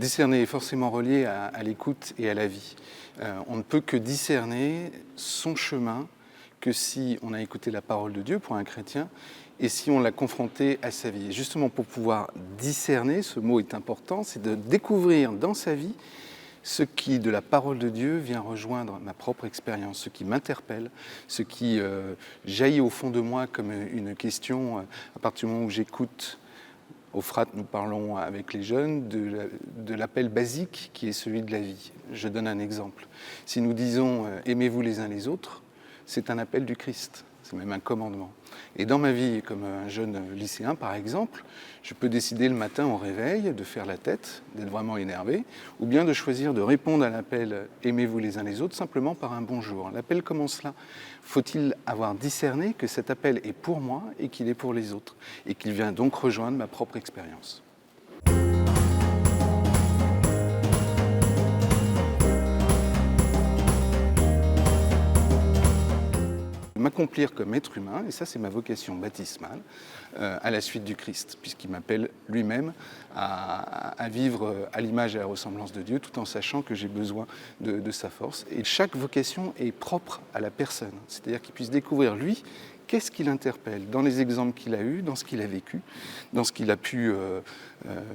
discerner est forcément relié à l'écoute et à la vie. On ne peut que discerner son chemin que si on a écouté la parole de Dieu pour un chrétien et si on l'a confronté à sa vie. Et justement, pour pouvoir discerner, ce mot est important, c'est de découvrir dans sa vie ce qui, de la parole de Dieu, vient rejoindre ma propre expérience, ce qui m'interpelle, ce qui jaillit au fond de moi comme une question à partir du moment où j'écoute. Au FRAT, nous parlons avec les jeunes de l'appel basique qui est celui de la vie. Je donne un exemple. Si nous disons « aimez-vous les uns les autres », c'est un appel du Christ, c'est même un commandement. Et dans ma vie, comme un jeune lycéen par exemple, je peux décider le matin au réveil de faire la tête, d'être vraiment énervé, ou bien de choisir de répondre à l'appel « aimez-vous les uns les autres » simplement par un bonjour. L'appel commence là. Faut-il avoir discerné que cet appel est pour moi et qu'il est pour les autres, et qu'il vient donc rejoindre ma propre expérience. M'accomplir comme être humain, et ça c'est ma vocation baptismale, à la suite du Christ, puisqu'il m'appelle lui-même à vivre à l'image et à la ressemblance de Dieu, tout en sachant que j'ai besoin de sa force. Et chaque vocation est propre à la personne, c'est-à-dire qu'il puisse découvrir lui, qu'est-ce qui l'interpelle dans les exemples qu'il a eus, dans ce qu'il a vécu, dans ce qu'il a pu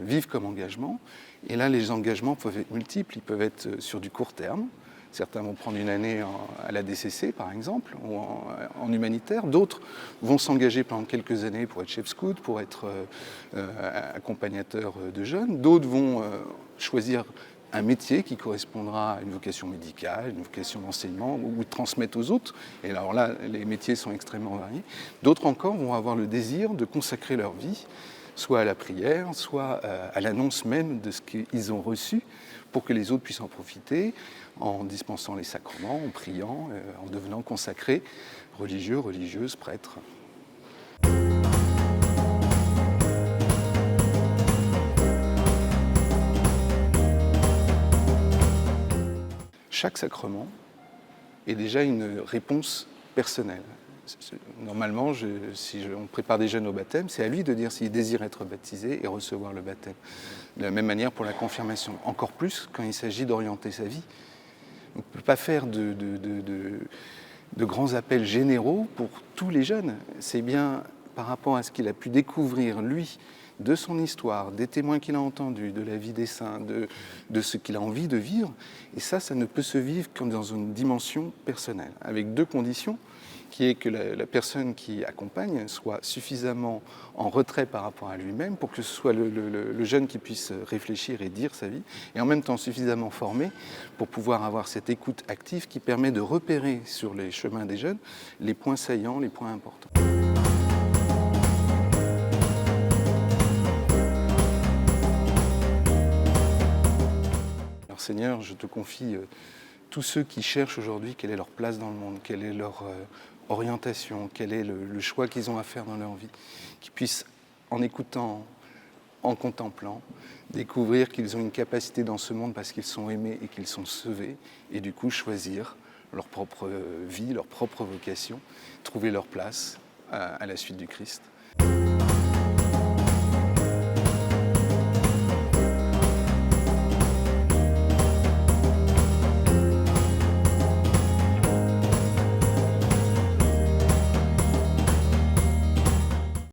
vivre comme engagement. Et là, les engagements peuvent être multiples, ils peuvent être sur du court terme. Certains vont prendre une année à la DCC, par exemple, ou en humanitaire. D'autres vont s'engager pendant quelques années pour être chef scout, pour être accompagnateur de jeunes. D'autres vont choisir un métier qui correspondra à une vocation médicale, une vocation d'enseignement, ou de transmettre aux autres. Et alors là, les métiers sont extrêmement variés. D'autres encore vont avoir le désir de consacrer leur vie, soit à la prière, soit à l'annonce même de ce qu'ils ont reçu, pour que les autres puissent en profiter, en dispensant les sacrements, en priant, en devenant consacrés, religieux, religieuses, prêtres. Chaque sacrement est déjà une réponse personnelle. Normalement, si on prépare des jeunes au baptême, c'est à lui de dire s'il désire être baptisé et recevoir le baptême. De la même manière pour la confirmation. Encore plus quand il s'agit d'orienter sa vie. On ne peut pas faire de grands appels généraux pour tous les jeunes. C'est bien par rapport à ce qu'il a pu découvrir, lui, de son histoire, des témoins qu'il a entendus, de la vie des saints, de ce qu'il a envie de vivre. Et ça ne peut se vivre que dans une dimension personnelle, avec deux conditions, qui est que la personne qui accompagne soit suffisamment en retrait par rapport à lui-même pour que ce soit le jeune qui puisse réfléchir et dire sa vie, et en même temps suffisamment formé pour pouvoir avoir cette écoute active qui permet de repérer sur les chemins des jeunes les points saillants, les points importants. Alors Seigneur, je te confie tous ceux qui cherchent aujourd'hui quelle est leur place dans le monde, quelle est leur orientation, quel est le choix qu'ils ont à faire dans leur vie, qu'ils puissent, en écoutant, en contemplant, découvrir qu'ils ont une capacité dans ce monde parce qu'ils sont aimés et qu'ils sont sauvés, et du coup choisir leur propre vie, leur propre vocation, trouver leur place à la suite du Christ.